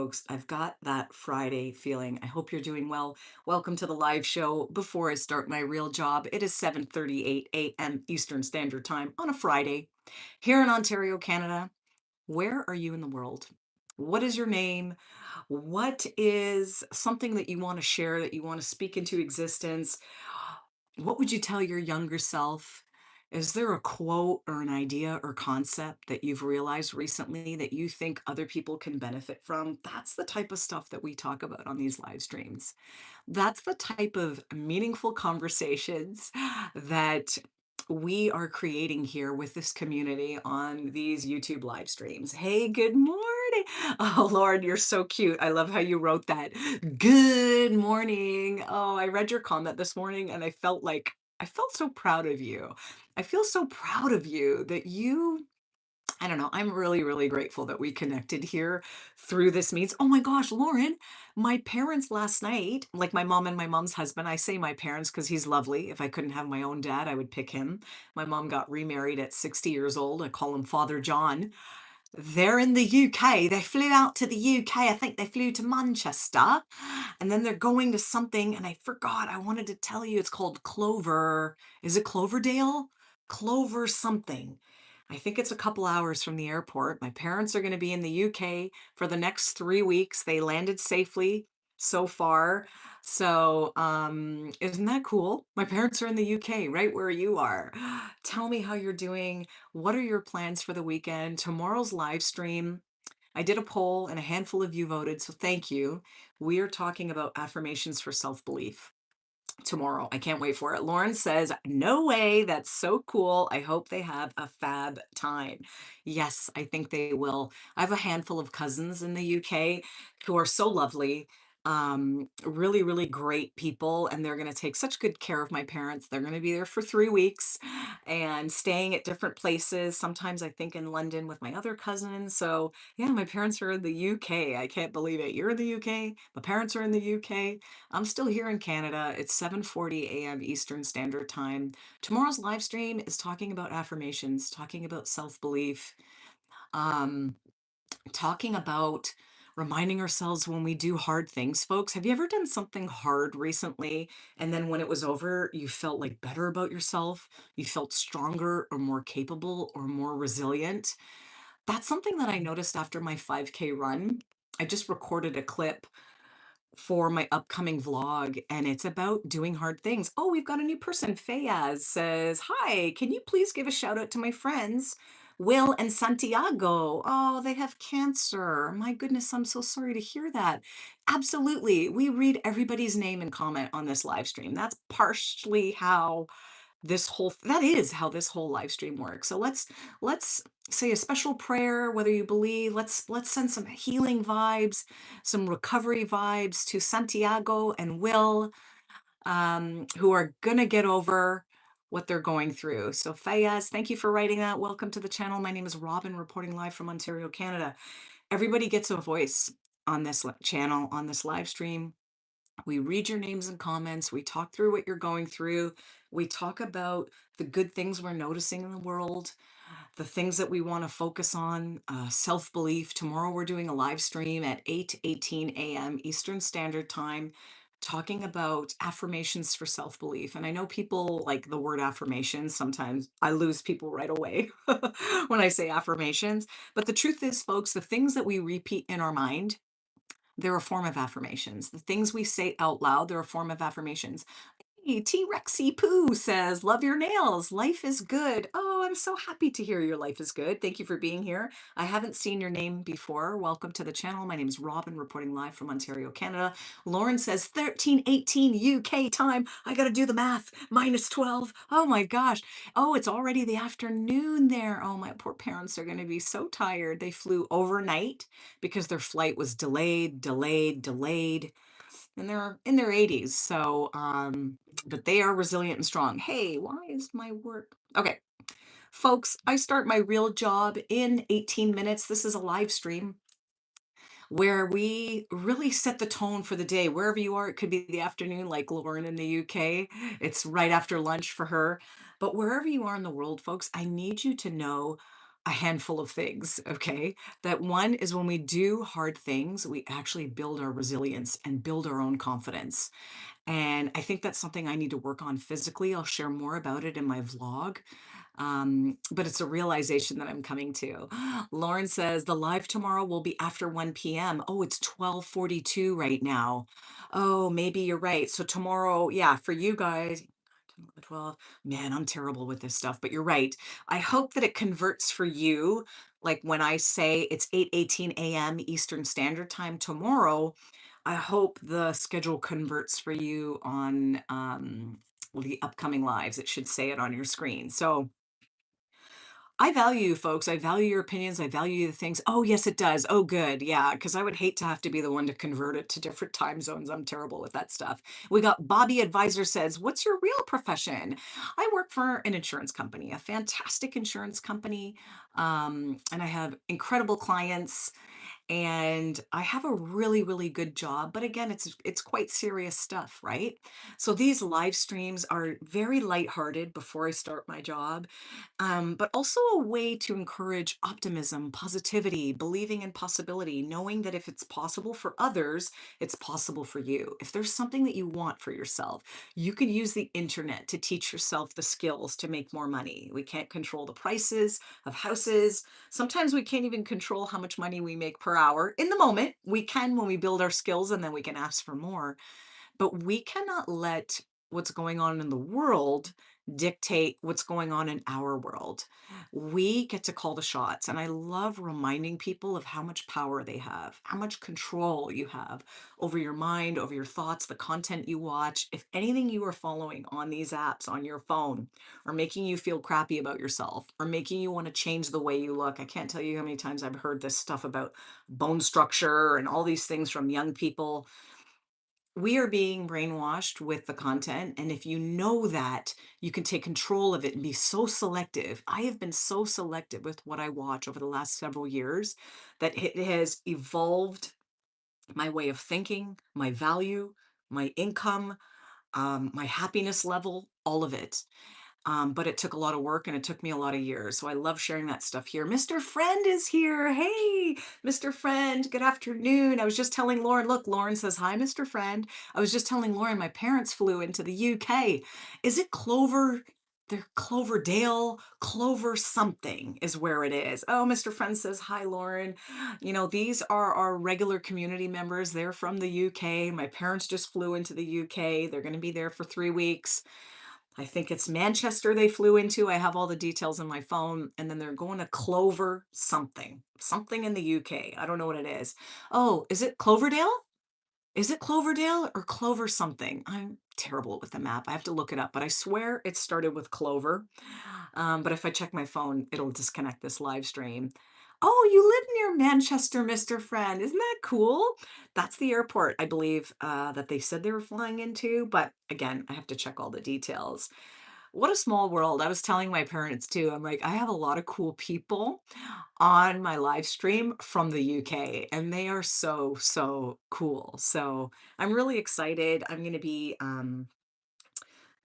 folks. I've got that Friday feeling. I hope you're doing well. Welcome to the live show. Before I start my real job, it is 7:38 a.m. Eastern Standard Time on a Friday here in Ontario, Canada. Where are you in the world? What is your name? What is something that you want to share, that you want to speak into existence? What would you tell your younger self? Is there a quote or an idea or concept that you've realized recently that you think other people can benefit from? That's the type of stuff that we talk about on these live streams. That's the type of meaningful conversations that we are creating here with this community on these YouTube live streams. Hey, good morning. Oh, Lord, you're so cute. I love how you wrote that. Good morning. Oh, I read your comment this morning and I felt so proud of you. I feel so proud of you that I don't know. I'm really, really grateful that we connected here through this means. Oh my gosh, Lauren, my parents last night, like my mom and my mom's husband, I say my parents because he's lovely. If I couldn't have my own dad, I would pick him. My mom got remarried at 60 years old. I call him Father John. They're in the UK. They flew out to the UK. I think they flew to Manchester. And then they're going to something, and I forgot. I wanted to tell you it's called Clover. Is it Cloverdale? Clover something. I think it's a couple hours from the airport. My parents are going to be in the UK for the next 3 weeks. They landed safely so far. So, isn't that cool? My parents are in the UK, right where you are. Tell me how you're doing. What are your plans for the weekend? Tomorrow's live stream. I did a poll and a handful of you voted, so thank you. We are talking about affirmations for self belief tomorrow. I can't wait for it. Lauren says, no way. That's so cool. I hope they have a fab time. Yes, I think they will. I have a handful of cousins in the UK who are so lovely. Really, really great people, and they're going to take such good care of my parents. They're going to be there for 3 weeks and staying at different places. Sometimes I think in London with my other cousins. So, yeah, my parents are in the UK. I can't believe it. You're in the UK. My parents are in the UK. I'm still here in Canada. It's 7:40 a.m. Eastern Standard Time. Tomorrow's live stream is talking about affirmations, talking about self-belief, um, talking about reminding ourselves when we do hard things. Folks, have you ever done something hard recently and then when it was over, you felt like better about yourself? You felt stronger or more capable or more resilient? That's something that I noticed after my 5K run. I just recorded a clip for my upcoming vlog, and it's about doing hard things. Oh, we've got a new person. Fayaz says, hi, can you please give a shout out to my friends, Will and Santiago? Oh, they have cancer. My goodness, I'm so sorry to hear that. Absolutely. We read everybody's name and comment on this live stream. That's partially how that is how this whole live stream works. So let's say a special prayer, whether you believe. Let's send some healing vibes, some recovery vibes to Santiago and Will, who are gonna get over what they're going through. So Fayaz, thank you for writing that. Welcome to the channel. My name is Robin, reporting live from Ontario, Canada. Everybody gets a voice on this channel, on this live stream. We read your names and comments. We talk through what you're going through. We talk about the good things we're noticing in the world, the things that we want to focus on, self belief. Tomorrow, we're doing a live stream at 8:18 a.m. Eastern Standard Time, talking about affirmations for self belief. And I know people like the word affirmations. Sometimes I lose people right away when I say affirmations. But the truth is, folks, the things that we repeat in our mind, they're a form of affirmations. The things we say out loud, they're a form of affirmations. Hey, T Rexy Poo says, love your nails. Life is good. Oh, I'm so happy to hear your life is good. Thank you for being here. I haven't seen your name before. Welcome to the channel. My name is Robin, reporting live from Ontario, Canada. Lauren says 13:18 UK time. I got to do the math. -12. Oh my gosh. Oh, it's already the afternoon there. Oh, my poor parents are going to be so tired. They flew overnight because their flight was delayed, and they're in their 80s. So, but they are resilient and strong. Hey, why is my work? Okay, folks, I start my real job in 18 minutes. This is a live stream where we really set the tone for the day. Wherever you are, it could be the afternoon, like Lauren in the UK. It's right after lunch for her. But wherever you are in the world, folks, I need you to know a handful of things, okay? That one is when we do hard things, we actually build our resilience and build our own confidence. And I think that's something I need to work on physically. I'll share more about it in my vlog. But it's a realization that I'm coming to. Lauren says the live tomorrow will be after 1 p.m. Oh, it's 12:42 right now. Oh, maybe you're right. So tomorrow, yeah, for you guys, 12. Man, I'm terrible with this stuff, but you're right. I hope that it converts for you. Like when I say it's 8:18 a.m. Eastern Standard Time tomorrow, I hope the schedule converts for you on the upcoming lives. It should say it on your screen. So I value you folks. I value your opinions. I value the things. Oh, yes, it does. Oh, good. Yeah, because I would hate to have to be the one to convert it to different time zones. I'm terrible with that stuff. We got Bobby Advisor says, what's your real profession? I work for an insurance company, a fantastic insurance company. And I have incredible clients and I have a really, really good job. But again, it's quite serious stuff, right? So these live streams are very lighthearted before I start my job, but also a way to encourage optimism, positivity, believing in possibility, knowing that if it's possible for others, it's possible for you. If there's something that you want for yourself, you can use the internet to teach yourself the skills to make more money. We can't control the prices of houses. Sometimes we can't even control how much money we make per hour in the moment. We can when we build our skills and then we can ask for more. But we cannot let what's going on in the world dictate what's going on in our world. We get to call the shots. And I love reminding people of how much power they have, how much control you have over your mind, over your thoughts, the content you watch. If anything you are following on these apps on your phone are making you feel crappy about yourself or making you want to change the way you look, I can't tell you how many times I've heard this stuff about bone structure and all these things from young people. We are being brainwashed with the content, and if you know that, you can take control of it and be so selective. I have been so selective with what I watch over the last several years that it has evolved my way of thinking, my value, my income, my happiness level, all of it. But it took a lot of work and it took me a lot of years. So I love sharing that stuff here. Mr. Friend is here. Hey, Mr. Friend, good afternoon. I was just telling Lauren, look, Lauren says, hi, Mr. Friend. I was just telling Lauren, my parents flew into the UK. Is it Clover? They're Cloverdale, Clover something is where it is. Oh, Mr. Friend says, hi, Lauren. You know, these are our regular community members. They're from the UK. My parents just flew into the UK. They're going to be there for 3 weeks. I think it's Manchester they flew into. I have all the details in my phone. And then they're going to Clover something, something in the UK. I don't know what it is. Oh, is it Cloverdale? Is it Cloverdale or Clover something? I'm terrible with the map. I have to look it up, but I swear it started with Clover. But if I check my phone, it'll disconnect this live stream. Oh, you live near Manchester, Mr. Friend. Isn't that cool? That's the airport, I believe, that they said they were flying into. But again, I have to check all the details. What a small world. I was telling my parents too. I'm like, I have a lot of cool people on my live stream from the UK, and they are so, so cool. So I'm really excited. I'm going to be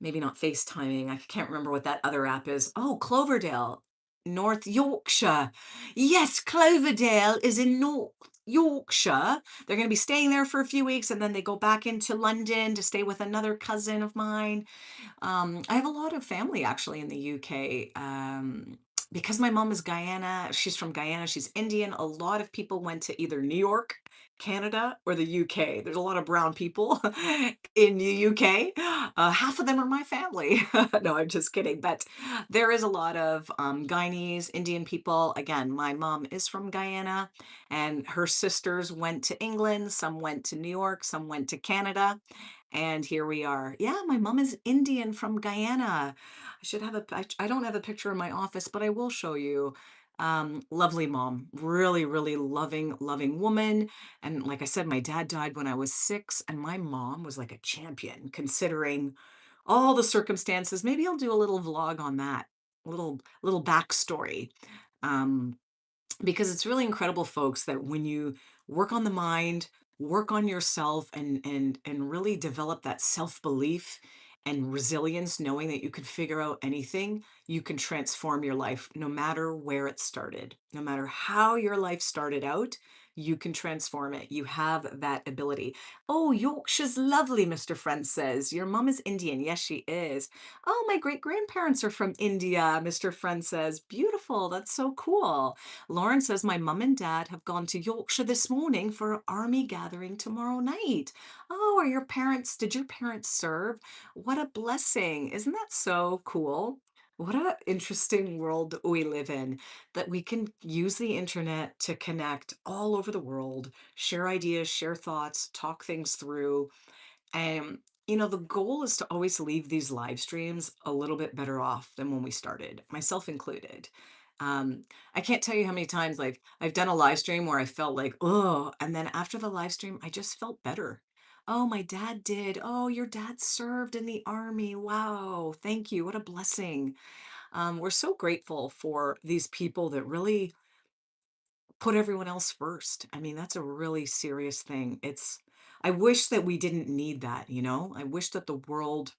maybe not FaceTiming. I can't remember what that other app is. Oh, Cloverdale, North Yorkshire. Yes, Cloverdale is in North Yorkshire. They're going to be staying there for a few weeks and then they go back into London to stay with another cousin of mine. I have a lot of family actually in the UK. Because my mom is Guyana, she's from Guyana, she's Indian. A lot of people went to either New York, Canada, or the UK. There's a lot of brown people in the UK. Half of them are my family. No, I'm just kidding. But there is a lot of Guyanese, Indian people. Again, my mom is from Guyana, and her sisters went to England. Some went to New York, some went to Canada. And here we are. Yeah, my mom is Indian from Guyana. I should have I don't have a picture in my office, but I will show you. Lovely mom, really, really loving, loving woman. And like I said, my dad died when I was 6, and my mom was like a champion considering all the circumstances. Maybe I'll do a little vlog on that, little backstory. Um, because it's really incredible, folks, that when you work on the mind, work on yourself and really develop that self-belief and resilience, knowing that you can figure out anything, you can transform your life no matter where it started. No matter how your life started out, you can transform it. You have that ability. Oh, Yorkshire's lovely, Mr. Friend says. Your mom is Indian. Yes, she is. Oh, my great grandparents are from India, Mr. Friend says. Beautiful. That's so cool. Lauren says, my mum and dad have gone to Yorkshire this morning for an army gathering tomorrow night. Oh, did your parents serve? What a blessing. Isn't that so cool? What a interesting world we live in, that we can use the internet to connect all over the world, share ideas, share thoughts, talk things through. And, the goal is to always leave these live streams a little bit better off than when we started, myself included. Um, I can't tell you how many times like I've done a live stream where I felt like, oh, and then after the live stream, I just felt better. Oh, my dad did. Oh, your dad served in the army. Wow. Thank you. What a blessing. We're so grateful for these people that really put everyone else first. I mean, that's a really serious thing. I wish that we didn't need that, you know? I wish that the world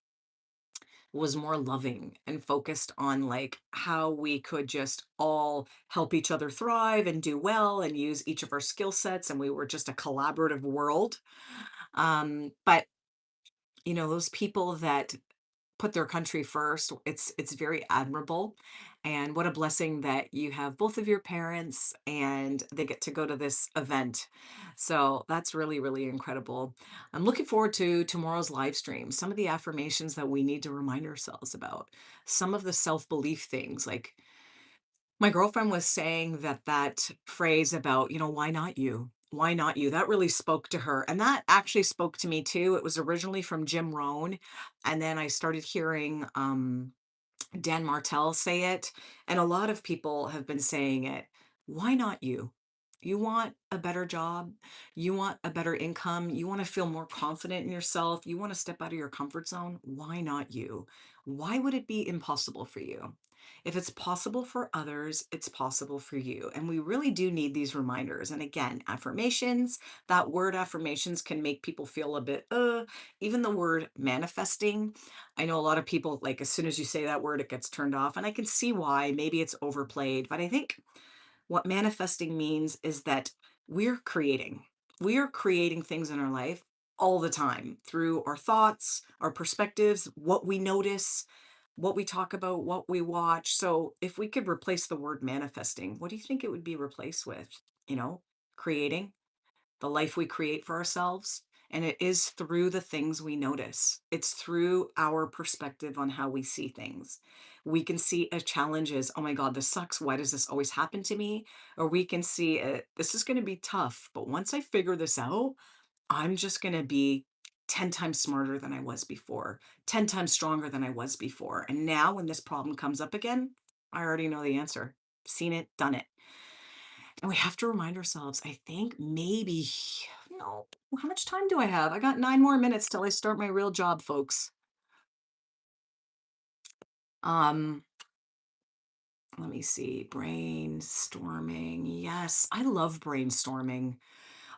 was more loving and focused on like how we could just all help each other thrive and do well and use each of our skill sets and we were just a collaborative world. But those people that put their country first. It's very admirable, and what a blessing that you have both of your parents and they get to go to this event. So that's really, really incredible. I'm looking forward to tomorrow's live stream. Some of the affirmations that we need to remind ourselves about, some of the self-belief things like my girlfriend was saying that phrase about, "Why not you? Why not you?" That really spoke to her, and that actually spoke to me too. It was originally from Jim Rohn, and then I started hearing, Dan Martell say it, and a lot of people have been saying it. Why not you? You want a better job, you want a better income, you want to feel more confident in yourself, you want to step out of your comfort zone. Why not you? Why would it be impossible for you? If it's possible for others, it's possible for you. And we really do need these reminders. And again, affirmations, that word affirmations can make people feel a bit, even the word manifesting. I know a lot of people, like, as soon as you say that word, it gets turned off, and I can see why. Maybe it's overplayed, but I think what manifesting means is that we're creating. We are creating things in our life all the time through our thoughts, our perspectives, what we notice, what we talk about, what we watch. So, if we could replace the word manifesting, what do you think it would be replaced with? Creating? The life we create for ourselves. And it is through the things we notice. It's through our perspective on how we see things. We can see a challenge as, oh my God, this sucks. Why does this always happen to me? Or we can see it, this is going to be tough. But once I figure this out, I'm just going to be 10 times smarter than I was before, 10 times stronger than I was before. And now when this problem comes up again, I already know the answer. Seen it, done it. And we have to remind ourselves, I think maybe, no, how much time do I have? I got 9 more minutes till I start my real job, folks. Um, Let me see. Brainstorming. Yes, I love brainstorming.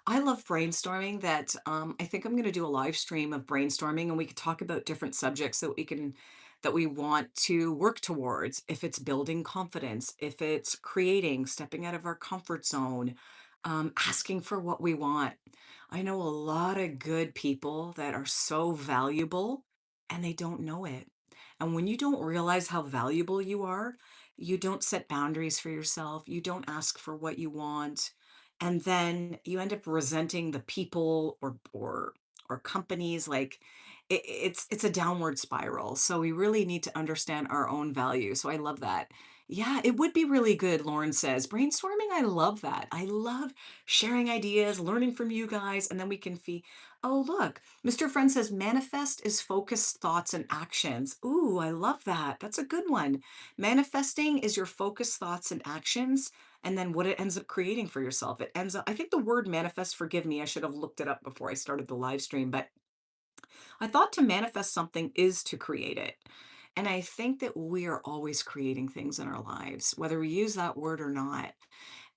I love brainstorming that I think I'm going to do a live stream of brainstorming and we could talk about different subjects that we want to work towards. If it's building confidence, if it's creating, stepping out of our comfort zone, asking for what we want. I know a lot of good people that are so valuable and they don't know it. And when you don't realize how valuable you are, you don't set boundaries for yourself. You don't ask for what you want, and then you end up resenting the people or companies. Like it's a downward spiral, so we really need to understand our own value. So I love that. Yeah, it would be really good. Lauren says brainstorming. I love that. I love sharing ideas, learning from you guys, and then we can oh, look, Mr. Friend says manifest is focused thoughts and actions. Ooh, I love that. That's a good one. Manifesting is your focused thoughts and actions, and then what it ends up creating for yourself. It ends up, I think the word manifest, forgive me, I should have looked it up before I started the live stream, but I thought to manifest something is to create it. And I think that we are always creating things in our lives, whether we use that word or not.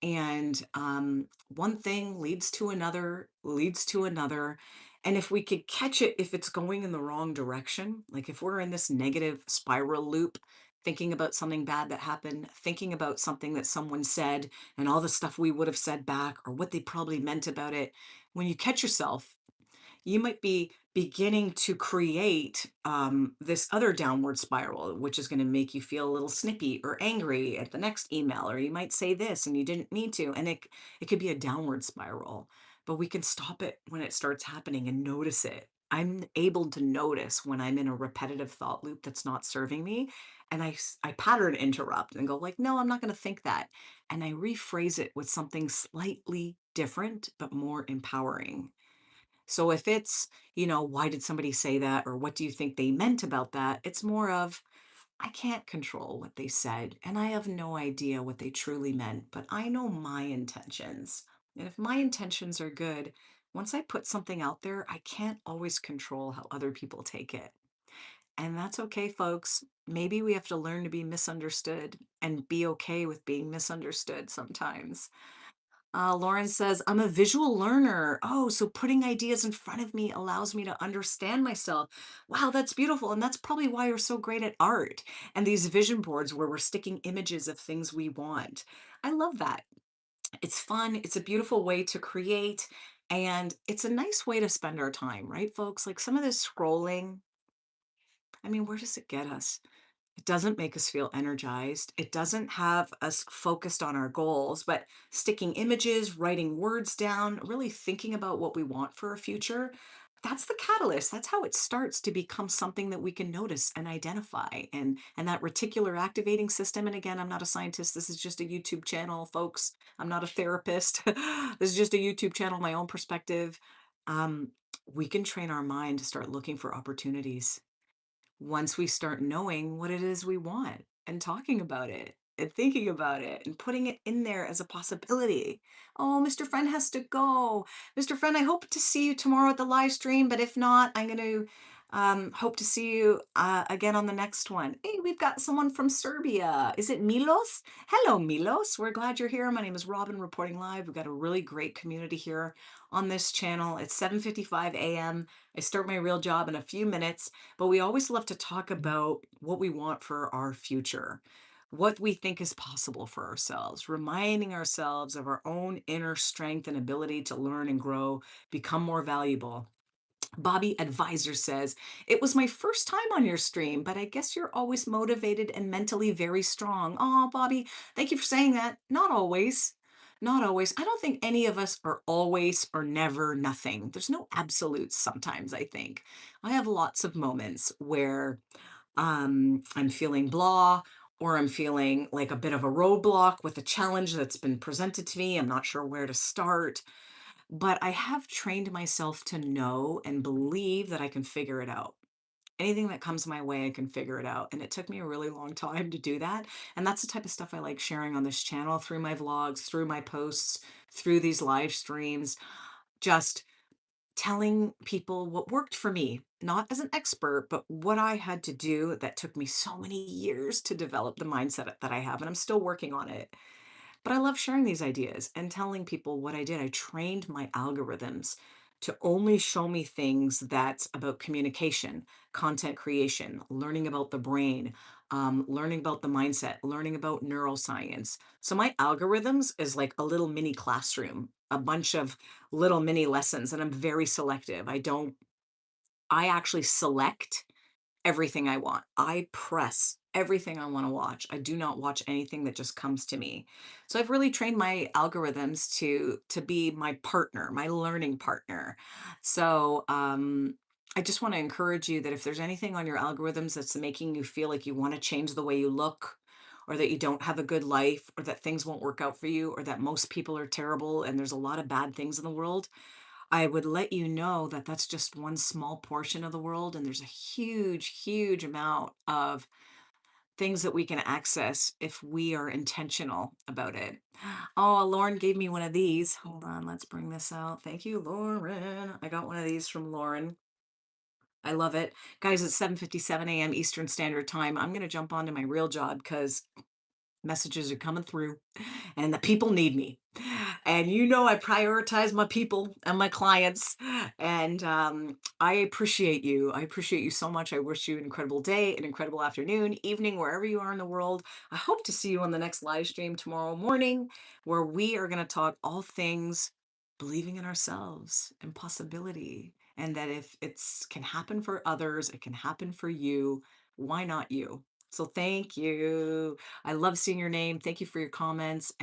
And one thing leads to another, leads to another. And if we could catch it if it's going in the wrong direction, like if we're in this negative spiral loop, thinking about something bad that happened, thinking about something that someone said and all the stuff we would have said back or what they probably meant about it, when you catch yourself, you might be beginning to create this other downward spiral, which is going to make you feel a little snippy or angry at the next email, or you might say this and you didn't mean to, and it could be a downward spiral. But we can stop it when it starts happening and notice it. I'm able to notice when I'm in a repetitive thought loop that's not serving me, and I pattern interrupt and go like, no, I'm not going to think that, and I rephrase it with something slightly different but more empowering. So if it's, why did somebody say that? Or what do you think they meant about that? It's more of, I can't control what they said. And I have no idea what they truly meant, but I know my intentions. And if my intentions are good, once I put something out there, I can't always control how other people take it. And that's okay, folks. Maybe we have to learn to be misunderstood and be okay with being misunderstood sometimes. Lauren says, I'm a visual learner. Oh, so putting ideas in front of me allows me to understand myself. Wow, that's beautiful. And that's probably why you're so great at art and these vision boards where we're sticking images of things we want. I love that. It's fun. It's a beautiful way to create. And it's a nice way to spend our time, right, folks? Like some of this scrolling, I mean, where does it get us? It doesn't make us feel energized. It doesn't have us focused on our goals, but sticking images, writing words down, really thinking about what we want for a future, that's the catalyst. That's how it starts to become something that we can notice and identify. And that reticular activating system, and again, I'm not a scientist. This is just a YouTube channel, folks. I'm not a therapist. This is just a YouTube channel, my own perspective. Um, we can train our mind to start looking for opportunities once we start knowing what it is we want and talking about it and thinking about it and putting it in there as a possibility. Oh, Mr. Friend has to go. Mr. Friend, I hope to see you tomorrow at the live stream, but if not, I'm going to hope to see you again on the next one. Hey, we've got someone from Serbia. Is it Milos? Hello, Milos. We're glad you're here. My name is Robin, reporting live. We've got a really great community here on this channel. It's 7:55 a.m. I start my real job in a few minutes, but we always love to talk about what we want for our future, what we think is possible for ourselves, reminding ourselves of our own inner strength and ability to learn and grow, become more valuable. Bobby Advisor says, it was my first time on your stream, but I guess you're always motivated and mentally very strong. Oh, Bobby, thank you for saying that. Not always. Not always. I don't think any of us are always or never nothing. There's no absolutes sometimes, I think. I have lots of moments where I'm feeling blah, or I'm feeling like a bit of a roadblock with a challenge that's been presented to me. I'm not sure where to start. But I have trained myself to know and believe that I can figure it out. Anything that comes my way, I can figure it out. And it took me a really long time to do that. And that's the type of stuff I like sharing on this channel through my vlogs, through my posts, through these live streams, just telling people what worked for me, not as an expert, but what I had to do that took me so many years to develop the mindset that I have. And I'm still working on it. But I love sharing these ideas and telling people what I did. I trained my algorithms to only show me things that's about communication, content creation, learning about the brain, learning about the mindset, learning about neuroscience. So my algorithms is like a little mini classroom, a bunch of little mini lessons, and I'm very selective. I actually select everything I want. I press everything I want to watch. I do not watch anything that just comes to me. So I've really trained my algorithms to be my partner, my learning partner. So I just want to encourage you that if there's anything on your algorithms that's making you feel like you want to change the way you look, or that you don't have a good life, or that things won't work out for you, or that most people are terrible and there's a lot of bad things in the world, I would let you know that that's just one small portion of the world, and there's a huge, huge amount of things that we can access if we are intentional about it. Oh, Lauren gave me one of these. Hold on, let's bring this out. Thank you, Lauren. I got one of these from Lauren. I love it. Guys, it's 7:57 a.m. Eastern Standard Time. I'm going to jump onto my real job because Messages are coming through, and the people need me. And I prioritize my people and my clients. And I appreciate you. I appreciate you so much. I wish you an incredible day, an incredible afternoon, evening, wherever you are in the world. I hope to see you on the next live stream tomorrow morning, where we are going to talk all things believing in ourselves and possibility. And that if it's can happen for others, it can happen for you. Why not you? So thank you. I love seeing your name. Thank you for your comments. And